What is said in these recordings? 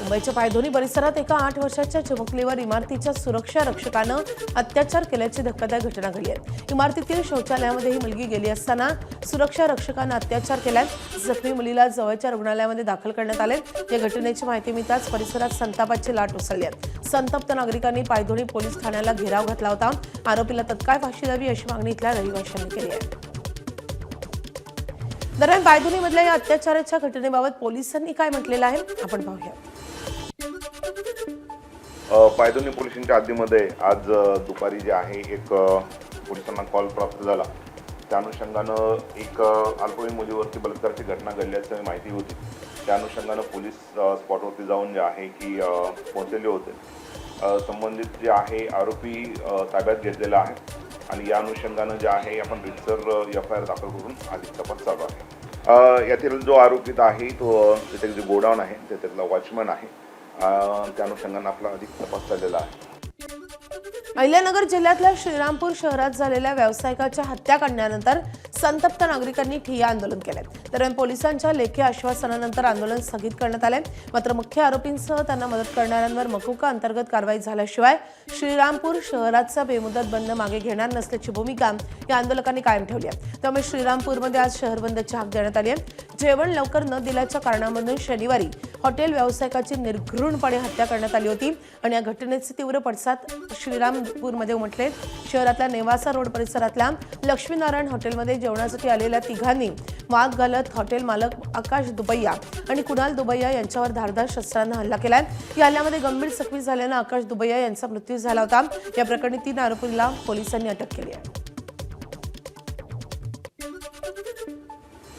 मुंबईच्या पायधोनी परिसरात एका 8 वर्षाच्या चिमुकलीवर इमारतीच्या सुरक्षा रक्षकानं अत्याचार केल्याची धक्कादायक घटना घडली आहे। इमारतीतील शौचालयामध्ये ही मुलगी गेली असताना सुरक्षा रक्षकानं अत्याचार केलाय। जखमी मुलीला जवळच्या रुग्णालयामध्ये दाखल करण्यात आले। या घटनेची माहिती मिळताच परिसरात संतापाची लाट उसळली आहे। संतप्त नागरिकांनी पायधोनी पोलीस ठाण्याला घेराव घातला होता। आरोपीला तत्काळ फाशी द्यावी अशी मागणी इथल्या रहिवाशांनी केली आहे। दरम्यान पायधोनीमधल्या या अत्याचाराच्या घटनेबाबत पोलिसांनी काय म्हटलेलं आहे आपण पाहूया। पायधोनी पोलीस स्टेशनच्या हद्दीमध्ये आज दुपारी जे आहे एक पोलिसांना कॉल प्राप्त झाला। त्या अनुषंगानं एक अल्पवयीन मुलीवरती बलात्काराची घटना घडल्याची माहिती होती। त्या अनुषंगानं पोलीस स्पॉटवरती जाऊन जे आहे की पोहोचलेले होते। संबंधित जे आहे आरोपी ताब्यात घेतलेला आहे आणि या अनुषंगानं जे आहे आपण रितसर FIR दाखल करून अधिक तपास चालू आहे। यातील जो आरोपित आहे तो तिथे जे गोडाऊन आहे त्यातला वॉचमन आहे। त्या अनुषंगानं आपला अधिक तपास चाललेला आहे। अहिल्यानगर जिल्ह्यातल्या श्रीरामपूर शहरात झालेल्या व्यावसायिकाच्या हत्याकांडानंतर संतप्त नागरिकांनी ठिय्या आंदोलन केले। दरम्यान पोलिसांच्या लेखी आश्वासनानंतर आंदोलन स्थगित करण्यात आले। मात्र मुख्य आरोपींसह त्यांना मदत करणाऱ्यांवर मकोका अंतर्गत कारवाई झाल्याशिवाय श्रीरामपूर शहराचा बेमुदत बंद मागे घेणार नसल्याची भूमिका या आंदोलकांनी कायम ठेवली आहे। त्यामुळे श्रीरामपूरमध्ये आज शहर बंदची हाक देण्यात आली आहे। जेवण लवकर न दिल्याच्या कारणावरून शनिवारी हॉटेल व्यावसायिकाची निर्घृणपणे हत्या करण्यात आली होती आणि या घटनेचे तीव्र पडसाद श्रीरामपूरमध्ये उमटले। शहरातल्या नेवासा रोड परिसरातल्या लक्ष्मीनारायण हॉटेलमध्ये जेवणासाठी आलेल्या तिघांनी वाद घालत हॉटेल मालक आकाश दुबैया आणि कुणाल दुबैया यांच्यावर धारदार शस्त्रांना हल्ला केलाय। या हल्ल्यामध्ये गंभीर जखमी झाल्यानं आकाश दुबैया यांचा मृत्यू झाला होता। या प्रकरणी 3 आरोपींना पोलिसांनी अटक केली आहे।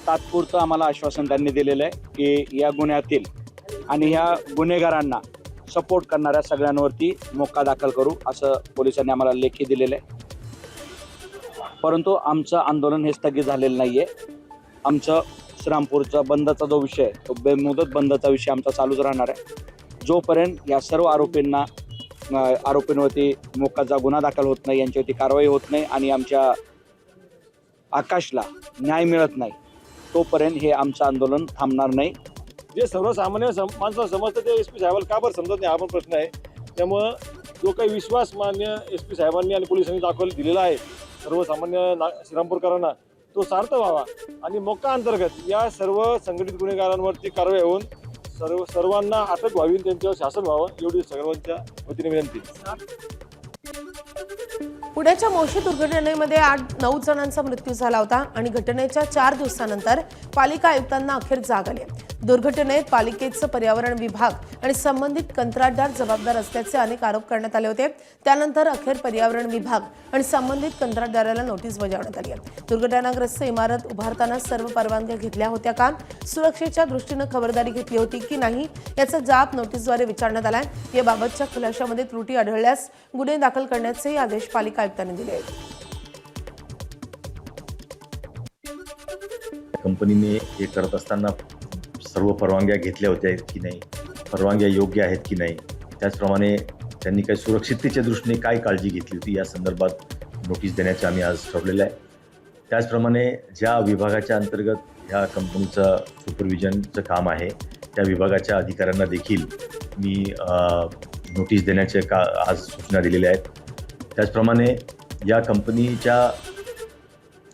तात्पुरतं आम्हाला आश्वासन त्यांनी दिलेलं आहे की या गुन्ह्यातील आणि ह्या गुन्हेगारांना सपोर्ट करणाऱ्या सगळ्यांवरती मोक्का दाखल करू असं पोलिसांनी आम्हाला लेखी दिलेलं आहे। परंतु आमचं आंदोलन हे स्थगित झालेलं नाही आहे। आमचं श्रीरामपूरचा बंदचा जो विषय आहे तो बेमुदत बंदचा विषय आमचा चालूच राहणार आहे। जोपर्यंत या सर्व आरोपींवरती मोक्काचा गुन्हा दाखल होत नाही, यांच्यावरती कारवाई होत नाही आणि आमच्या आकाशला न्याय मिळत नाही तोपर्यंत हे आमचं आंदोलन थांबणार नाही। जे सर्वसामान्य माणसाला समजतं ते SP साहेबाला का बरं समजत नाही हा पण प्रश्न आहे। त्यामुळं जो काही विश्वास मान्य SP साहेबांनी आणि पोलिसांनी दिलेला आहे सर्वसामान्य श्रीरामपूरकरांना तो सार्थ व्हावा आणि मोक्का अंतर्गत या सर्व संघटित गुन्हेगारांवरती कारवाई होऊन सर्वांना अटक व्हावी, त्यांच्यावर शासन व्हावं एवढी सर्वांच्या वतीने विनंती। पुण्याच्या मोशी दुर्घटनेमध्ये 8-9 जणांचा मृत्यू झाला होता आणि घटनेच्या 4 दिवसानंतर पालिका आयुक्तांना अखेर जाग आली। दुर्घटनेत पालिकेचं पर्यावरण विभाग आणि संबंधित कंत्राटदार जबाबदार असल्याचे अनेक आरोप करण्यात आले होते। त्यानंतर अखेर पर्यावरण विभाग आणि संबंधित कंत्राटदाराला नोटीस बजावण्यात आली आहे। दुर्घटनाग्रस्त इमारत उभारताना सर्व परवानग्या घेतल्या होत्या का, सुरक्षेच्या दृष्टीने खबरदारी घेतली होती की नाही याचा जाब नोटीसद्वारे विचारण्यात आलाय। याबाबतच्या खुलाशामध्ये त्रुटी आढळल्यास गुन्हे दाखल करण्याचे आदेश पालिका आयुक्तांनी दिले आहेत। कंपनीने हे करत असताना सर्व परवानग्या घेतल्या होत्या की नाही, परवानग्या योग्य आहेत की नाही, त्याचप्रमाणे त्यांनी काही सुरक्षिततेच्या दृष्टीने काय काळजी घेतली होती या संदर्भात नोटीस देण्याचे आम्ही आज ठरवलेलं आहे। त्याचप्रमाणे ज्या विभागाच्या अंतर्गत ह्या कंपनीचं सुपरविजनचं काम आहे त्या विभागाच्या अधिकाऱ्यांना देखील मी नोटीस देण्याचे आज सूचना दिलेल्या आहेत। त्याचप्रमाणे या कंपनीच्या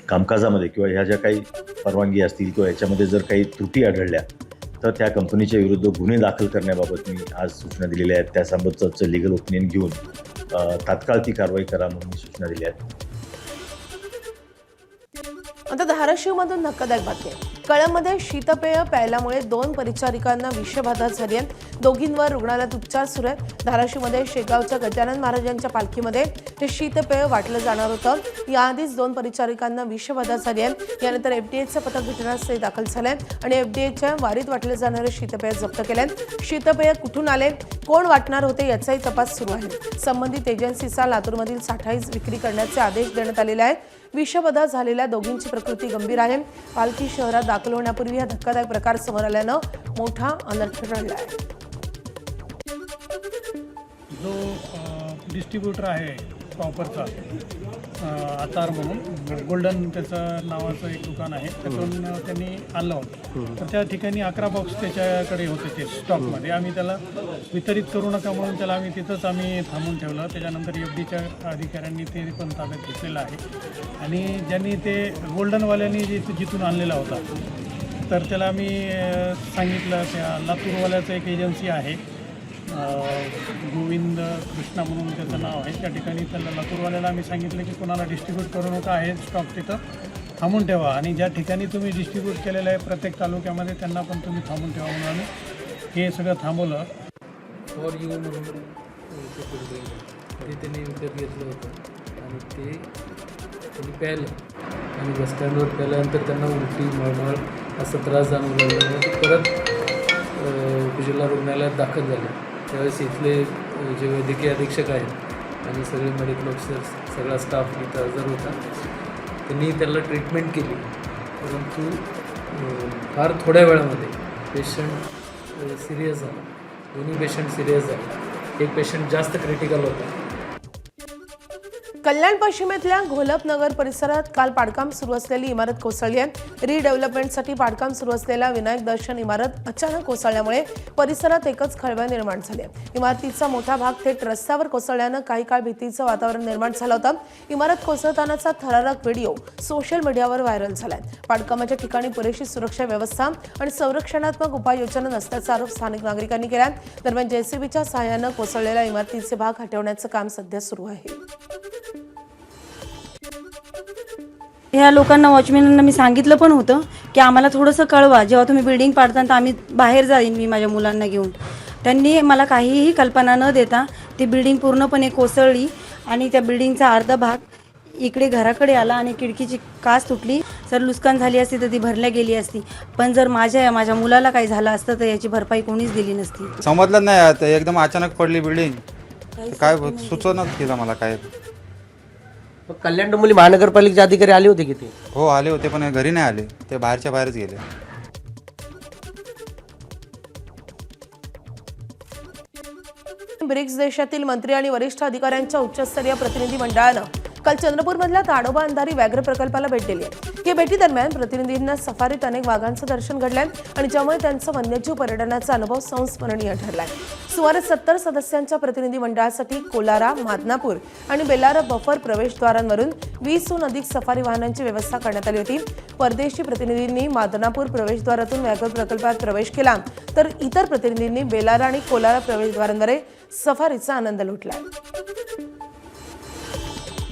कामकाजामध्ये किंवा ह्या ज्या काही परवानगी असतील किंवा याच्यामध्ये जर काही त्रुटी आढळल्या तर त्या कंपनीच्या विरुद्ध गुन्हे दाखल करण्याबाबत मी आज सूचना दिलेल्या आहेत। त्यासंबंधचं लीगल ओपिनियन घेऊन तात्काळ ती कारवाई करा म्हणून मी सूचना दिल्या आहेत। आता धाराशिवमधून धक्कादायक बातमी आहे। कळंबमध्ये शीतपेय प्यायल्यामुळे 2 परिचारिकांना विषबाधा झाली आहे। दोघींवर रुग्णालयात उपचार सुरू आहेत। धाराशिवमध्ये शेगावच्या गजानन महाराजांच्या पालखीमध्ये हे शीतपेय वाटलं जाणार होतं। याआधीच 2 परिचारिकांना विषबाधा झाली आहे। यानंतर FDAचं पथक घटनास्थळी दाखल झालंय आणि FDAच्या वारीत वाटलं जाणारे शीतपेय जप्त केले। शीतपेय कुठून आले, कोण वाटणार होते याचाही तपास सुरू आहे। संबंधित एजन्सीचा लातूरमधील साठाईस विक्री करण्याचे आदेश देण्यात आलेले आहेत। विषबाधा झालेल्या दोघींची प्रकृती गंभीर आहे। पालखी शहरात दाखल होण्यापूर्वी हा धक्कादायक प्रकार समोर आल्यानं मोठा अनर्थ टळला आहे। जो डिस्ट्रीब्युटर आहे प्रॉपरचा आतार म्हणून गोल्डन त्याचं नावाचं एक दुकान आहे, त्यातून त्यांनी आणलं होतं. तर त्या ठिकाणी 11 बॉक्स त्याच्याकडे होते ते स्टॉकमध्ये. आम्ही त्याला वितरित करू नका म्हणून त्याला तिथंच आम्ही थांबून ठेवलं. त्याच्यानंतर FDच्या अधिकाऱ्यांनी ते पण ताब्यात घेतलेलं आहे. आणि ज्यांनी ते गोल्डनवाल्यांनी जिथून आणलेला होता, तर त्याला आम्ही सांगितलं, त्या लातूरवाल्याचं एक एजन्सी आहे, गोविंद कृष्णा म्हणून त्याचं नाव आहे. त्या ठिकाणी त्याला लातूरवाल्याला आम्ही सांगितलं की कोणाला डिस्ट्रीब्यूट करू नका, आहे स्टॉक तिथं थांबून ठेवा. आणि ज्या ठिकाणी तुम्ही डिस्ट्रीब्यूट केलेलं आहे प्रत्येक तालुक्यामध्ये त्यांना पण तुम्ही थांबून ठेवा म्हणून आम्ही हे सगळं थांबवलं. फॉर यू म्हणून ते त्यांनी विकत घेतलं होतं आणि ते त्यांनी प्यायलं आणि बसस्टँडवर प्यायल्यानंतर त्यांना उलटी मळमळ असा त्रास जाणवू लागला. ते परत जिल्हा रुग्णालयात दाखल झाले. त्यावेळेस इथले जे वैद्यकीय अधीक्षक आहेत आणि सगळे मेडिकल ऑफिसर्स, सगळा स्टाफ इथं हजर होता. त्यांनी त्याला ट्रीटमेंट केली, परंतु फार थोड्या वेळामध्ये पेशंट सिरियस झाला. दोन्ही पेशंट सिरियस झाले. एक पेशंट जास्त क्रिटिकल होता. कल्याण पश्चिमेतल्या घोलपनगर परिसरात काल पाडकाम सुरू असलेली इमारत कोसळली आहे. रिडेव्हलपमेंटसाठी पाडकाम सुरू असलेल्या विनायक दर्शन इमारत अचानक कोसळल्यामुळे परिसरात एकच खळबळ निर्माण झाली आहे. इमारतीचा मोठा भाग थेट रस्त्यावर कोसळल्यानं काही काळ भीतीचं वातावरण निर्माण झालं होतं. इमारत कोसळतानाचा थरारक व्हिडिओ सोशल मीडियावर व्हायरल झालाय. पाडकामाच्या ठिकाणी पुरेशी सुरक्षा व्यवस्था आणि संरक्षणात्मक उपाययोजना नसल्याचा आरोप स्थानिक नागरिकांनी केला. दरम्यान JCBच्या सहाय्यानं कोसळलेल्या इमारतीचे भाग हटवण्याचं काम सध्या सुरू आहे. ह्या लोकांना, वॉचमॅनांना मी सांगितलं पण होतं की आम्हाला थोडंसं कळवा, जेव्हा तुम्ही बिल्डिंग पाडता तर आम्ही बाहेर जाईन मी माझ्या मुलांना घेऊन. त्यांनी मला काहीही कल्पना न देता ती बिल्डिंग पूर्णपणे कोसळली आणि त्या बिल्डिंगचा अर्धा भाग इकडे घराकडे आला आणि खिडकीची काच तुटली. जर नुकसान झाली असती तर ती भरल्या गेली असती, पण जर माझ्या मुलाला काही झालं असतं तर याची भरपाई कोणीच दिली नसती. समजलं नाही. आता एकदम अचानक पडली बिल्डिंग, काय सुचवणच केलं मला काय. कल्याण डोंबिवली महानगरपालिकेचे अधिकारी आले होते की ते? हो आले होते, पण घरी नाही आले, ते बाहेरच्या बाहेरच गेले. ब्रिक्स देशातील मंत्री आणि वरिष्ठ अधिकाऱ्यांच्या उच्चस्तरीय प्रतिनिधी मंडळानं काल चंद्रपूरमधल्या ताडोबा अंधारी व्याघ्र प्रकल्पाला भेट दिली आहे. या भेटीदरम्यान प्रतिनिधींना सफारीत अनेक वाघांचं दर्शन घडलंय आणि ज्यामुळे त्यांचा वन्यजीव पर्यटनाचा अनुभव संस्मरणीय ठरलाय. सुमारे 70 सदस्यांच्या प्रतिनिधी मंडळासाठी कोलारा, मादनापूर आणि बेलारा बफर प्रवेशद्वारांवरून 20हून अधिक सफारी वाहनांची व्यवस्था करण्यात आली होती. परदेशी प्रतिनिधींनी मादनापूर प्रवेशद्वारातून व्याघ्र प्रकल्पात प्रवेश केला, तर इतर प्रतिनिधींनी बेलारा आणि कोलारा प्रवेशद्वारांद्वारे सफारीचा आनंद लुटलाय.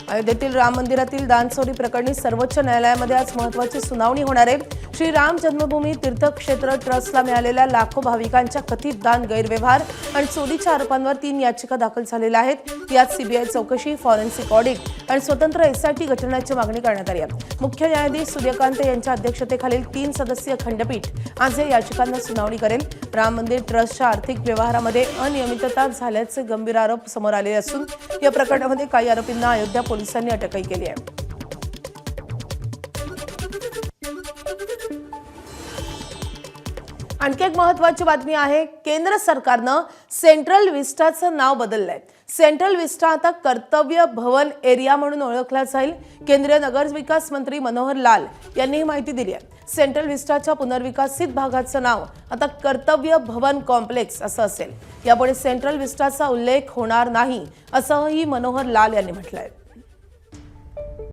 अयोध्येतील राम मंदिरातील दानचोरी प्रकरणी सर्वोच्च न्यायालयामध्ये आज महत्त्वाची सुनावणी होणार आहे. श्री राम जन्मभूमी तीर्थक्षेत्र ट्रस्टला मिळालेल्या लाखो भाविकांच्या कथित दान, गैरव्यवहार आणि चोरीच्या आरोपांवर 3 याचिका दाखल झालेल्या आहेत. यात CBI चौकशी, फॉरेन्सिक ऑडिट आणि स्वतंत्र SIT गठनाची मागणी करण्यात आली आहे. मुख्य न्यायाधीश सूर्यकांत यांच्या अध्यक्षतेखालील 3 सदस्यीय खंडपीठ आज या याचिकांना सुनावणी करेल. राम मंदिर ट्रस्टच्या आर्थिक व्यवहारामध्ये अनियमितता झाल्याचे गंभीर आरोप समोर आलेले असून या प्रकरणामध्ये काही आरोपींना अयोध्या पोलिसांनी अटकही केली आहे. आणखी एक महत्त्वाची बातमी आहे. केंद्र सरकारनं सेंट्रल विस्टाचं नाव बदललंय. सेंट्रल विस्टा आता कर्तव्य भवन एरिया म्हणून ओळखला जाईल. केंद्रीय नगरविकास मंत्री मनोहर लाल यांनी ही माहिती दिली आहे. सेंट्रल विस्टाच्या पुनर्विकसित भागाचं नाव आता कर्तव्य भवन कॉम्प्लेक्स असं असेल. यापुढे सेंट्रल विस्टाचा उल्लेख होणार नाही असंही मनोहर लाल यांनी म्हटलंय.